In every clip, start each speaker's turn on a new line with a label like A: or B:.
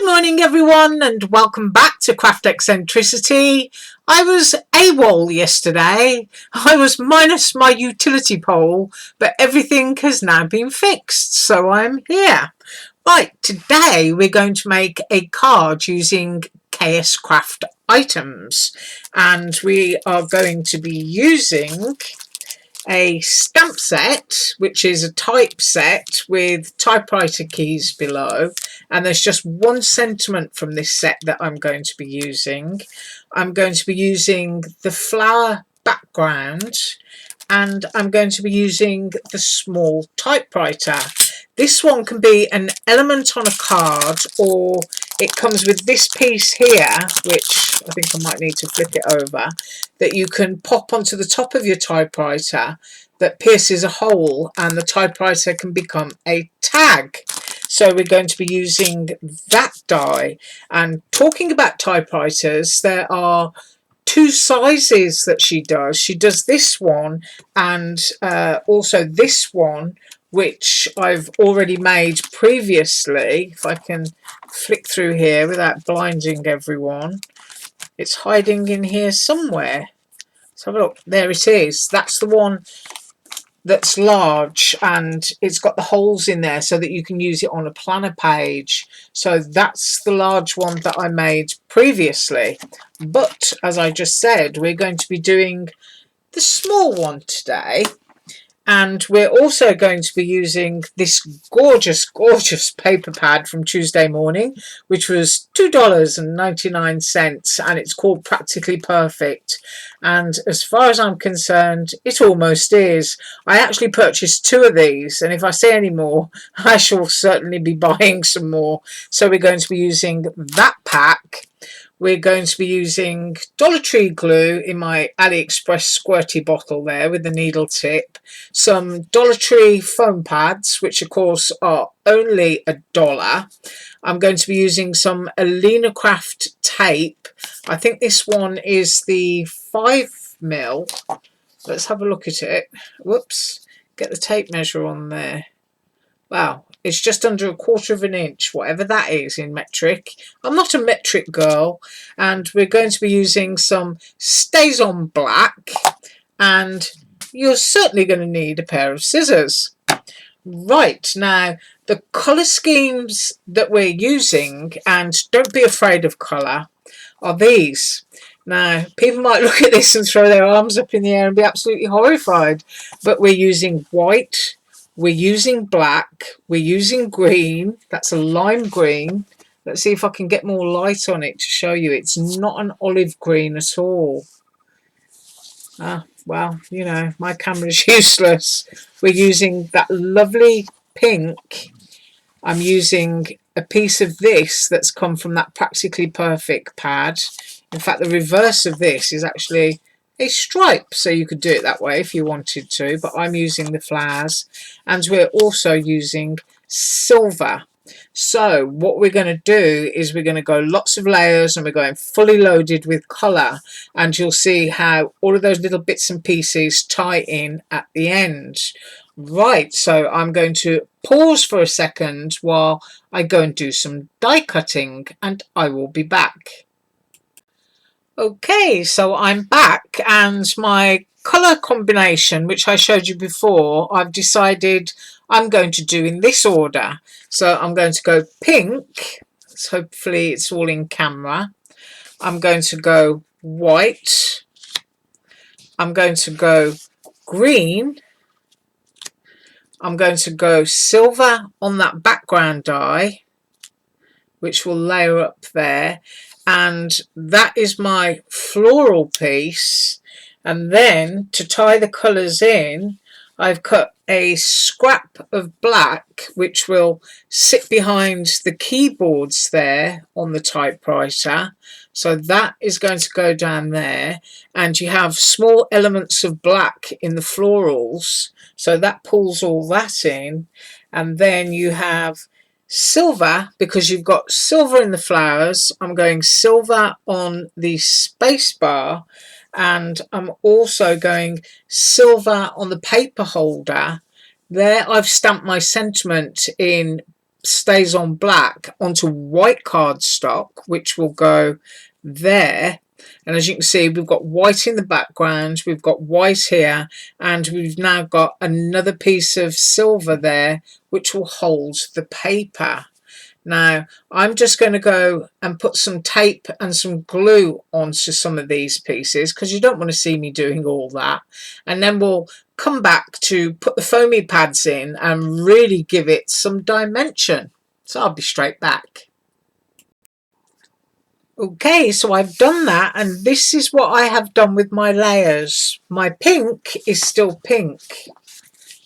A: Good morning everyone and welcome back to Craft Eccentricity. I was AWOL yesterday. I was minus my utility pole, but everything has now been fixed, so I'm here. Right, today we're going to make a card using KSCRAFT items, and we are going to be using a stamp set, which is a type set with typewriter keys below, and there's just one sentiment from this set that I'm going to be using. I'm going to be using the flower background, and I'm going to be using the small typewriter. This one can be an element on a card, or it comes with this piece here, which I think I might need to flip it over, that you can pop onto the top of your typewriter that pierces a hole, and the typewriter can become a tag. So we're going to be using that die. And talking about typewriters, there are two sizes that she does. She does this one and also this one, which I've already made previously. If I can flick through here without blinding everyone, it's hiding in here somewhere. Let's have a look. There it is. That's the one that's large, and it's got the holes in there so that you can use it on a planner page. So that's the large one that I made previously. But as I just said, we're going to be doing the small one today. And we're also going to be using this gorgeous paper pad from Tuesday Morning, which was $2.99, and it's called Practically Perfect. And as far as I'm concerned, it almost is. I actually purchased two of these, and if I see any more, I shall certainly be buying some more. So we're going to be using that pack. We're going to be using Dollar Tree glue in my Aliexpress squirty bottle there with the needle tip. Some Dollar Tree foam pads, which of course are only $1. I'm going to be using some Aliexpress tape. I think this one is the 5mm. Let's have a look at it. Whoops, get the tape measure on there. Wow, it's just under 1/4 of an inch, whatever that is in metric. I'm not a metric girl. And we're going to be using some Stays On Black, and you're certainly going to need a pair of scissors. Right, now the colour schemes that we're using, and don't be afraid of colour, are these. Now, people might look at this and throw their arms up in the air and be absolutely horrified, but we're using white, we're using black, we're using green. That's a lime green. Let's see if I can get more light on it to show you. It's not an olive green at all. Well, you know, my camera's useless. We're using that lovely pink. I'm using a piece of this that's come from that Practically Perfect pad. In fact, the reverse of this is actually a stripe, so you could do it that way if you wanted to, but I'm using the flowers, and we're also using silver. So what we're going to do is we're going to go lots of layers, and we're going fully loaded with colour, and you'll see how all of those little bits and pieces tie in at the end. Right, so I'm going to pause for a second while I go and do some die cutting, and I will be back. Okay, so I'm back, and my colour combination, which I showed you before, I've decided I'm going to do in this order. So I'm going to go pink, so hopefully it's all in camera. I'm going to go white. I'm going to go green. I'm going to go silver on that background die, which will layer up there. And that is my floral piece. And then to tie the colours in, I've cut a scrap of black, which will sit behind the keyboards there on the typewriter. So that is going to go down there, and you have small elements of black in the florals, so that pulls all that in. And then you have silver, because you've got silver in the flowers. I'm going silver on the space bar, and I'm also going silver on the paper holder. There I've stamped my sentiment in stays on black onto white cardstock, which will go there. And as you can see, we've got white in the background, we've got white here, and we've now got another piece of silver there, which will hold the paper. Now, I'm just going to go and put some tape and some glue onto some of these pieces, because you don't want to see me doing all that. And then we'll come back to put the foamy pads in and really give it some dimension. So I'll be straight back. Okay, so I've done that, and this is what I have done with my layers. My pink is still pink.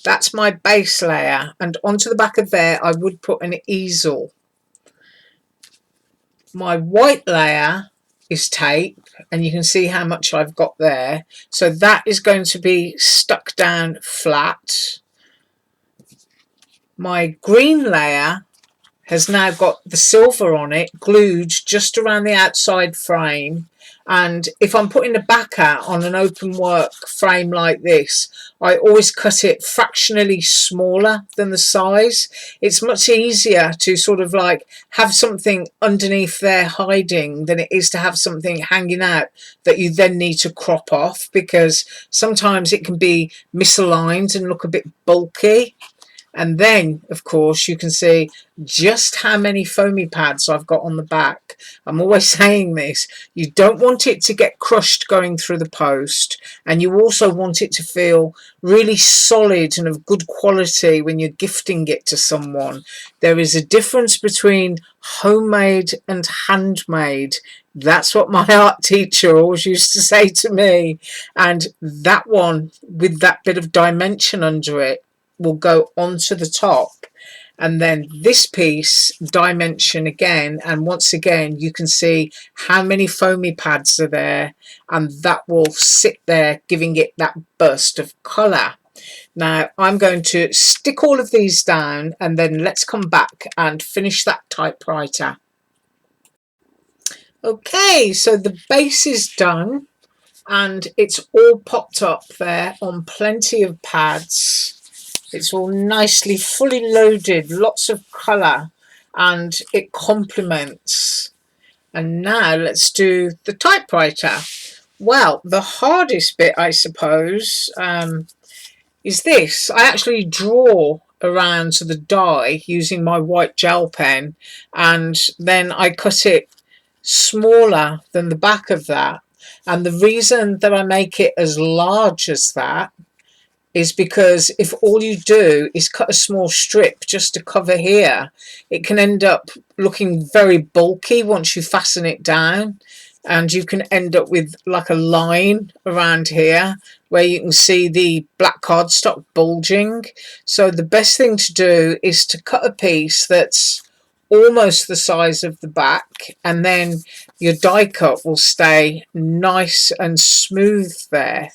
A: That's my base layer, and onto the back of there I would put an easel. My white layer is tape, and you can see how much I've got there. So that is going to be stuck down flat. My green layer has now got the silver on it, glued just around the outside frame. And if I'm putting a backer on an open work frame like this, I always cut it fractionally smaller than the size. It's much easier to sort of like have something underneath there hiding than it is to have something hanging out that you then need to crop off, because sometimes it can be misaligned and look a bit bulky. And then, of course, you can see just how many foamy pads I've got on the back. I'm always saying this. You don't want it to get crushed going through the post, and you also want it to feel really solid and of good quality when you're gifting it to someone. There is a difference between homemade and handmade. That's what my art teacher always used to say to me. And that one, with that bit of dimension under it, will go onto the top, and then this piece dimension again, and once again you can see how many foamy pads are there, and that will sit there giving it that burst of colour. Now I'm going to stick all of these down, and then let's come back and finish that typewriter. Okay, so the base is done, and it's all popped up there on plenty of pads. It's all nicely fully loaded, lots of colour, and it complements. And now let's do the typewriter. Well, the hardest bit, I suppose, is this. I actually draw around to the die using my white gel pen, and then I cut it smaller than the back of that. And the reason that I make it as large as that is because if all you do is cut a small strip just to cover here, it can end up looking very bulky once you fasten it down, and you can end up with like a line around here where you can see the black cardstock bulging. So the best thing to do is to cut a piece that's almost the size of the back, and then your die cut will stay nice and smooth there.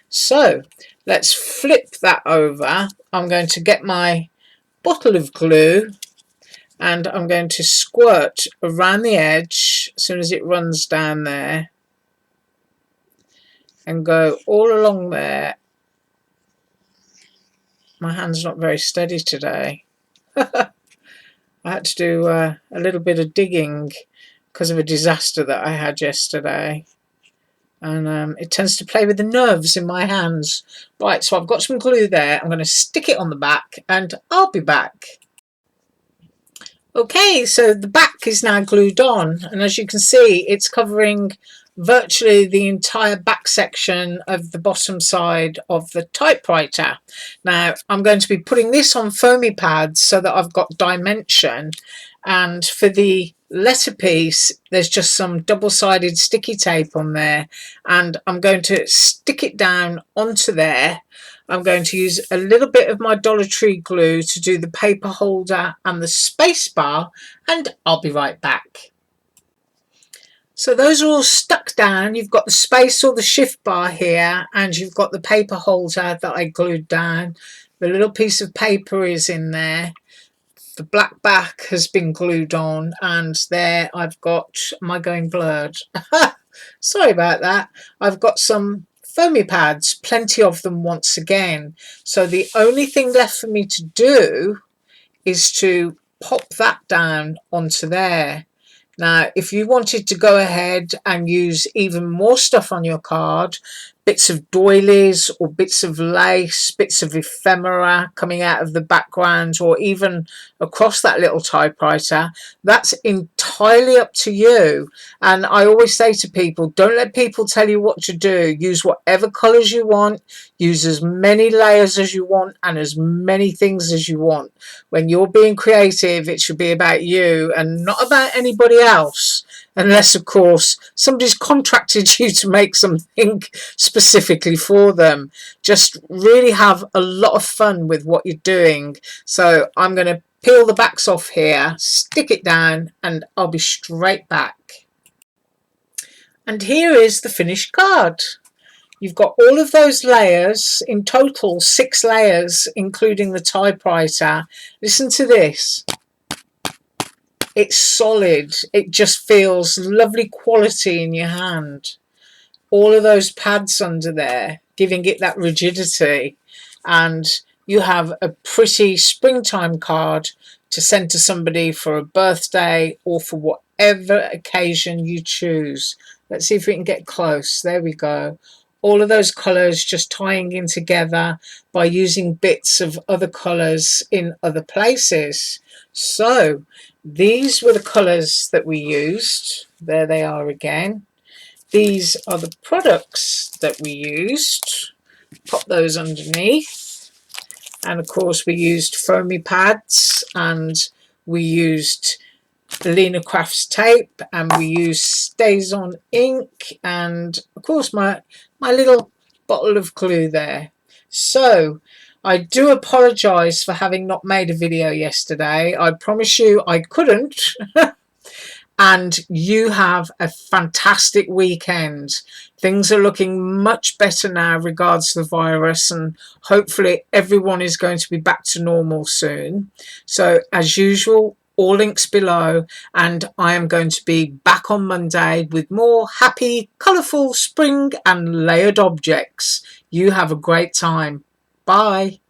A: So let's flip that over. I'm going to get my bottle of glue, and I'm going to squirt around the edge as soon as it runs down there, and go all along there. My hand's not very steady today. I had to do a little bit of digging because of a disaster that I had yesterday. And it tends to play with the nerves in my hands. Right, so I've got some glue there. I'm going to stick it on the back, and I'll be back. Okay, so the back is now glued on, and as you can see, it's covering virtually the entire back section of the bottom side of the typewriter. Now, I'm going to be putting this on foamy pads so that I've got dimension, and for the letter piece there's just some double-sided sticky tape on there, and I'm going to stick it down onto there. I'm going to use a little bit of my Dollar Tree glue to do the paper holder and the space bar, and I'll be right back. So those are all stuck down. You've got the space or the shift bar here, and you've got the paper holder that I glued down. The little piece of paper is in there. The black back has been glued on, and there I've got, am I going blurred? Sorry about that. I've got some foamy pads, plenty of them once again. So the only thing left for me to do is to pop that down onto there. Now, if you wanted to go ahead and use even more stuff on your card, bits of doilies or bits of lace, bits of ephemera coming out of the background, or even across that little typewriter, that's entirely up to you. And I always say to people, don't let people tell you what to do. Use whatever colours you want, use as many layers as you want, and as many things as you want. When you're being creative, it should be about you and not about anybody else, unless of course somebody's contracted you to make something specifically for them. Just really have a lot of fun with what you're doing. So I'm going to peel the backs off here, stick it down, and I'll be straight back. And here is the finished card. You've got all of those layers, in total 6 layers, including the typewriter. Listen to this. It's solid. It just feels lovely quality in your hand. All of those pads under there, giving it that rigidity. And you have a pretty springtime card to send to somebody for a birthday or for whatever occasion you choose. Let's see if we can get close. There we go. All of those colours just tying in together by using bits of other colours in other places. So these were the colours that we used. There they are again. These are the products that we used. Pop those underneath. And of course we used foamy pads, and we used Aliexpress tape, and we use StazOn ink, and of course my little bottle of glue there. So I do apologise for having not made a video yesterday. I promise you I couldn't. And you have a fantastic weekend. Things are looking much better now regards to the virus, and hopefully everyone is going to be back to normal soon. So as usual, all links below, and I am going to be back on Monday with more happy, colourful spring and layered objects. You have a great time. Bye.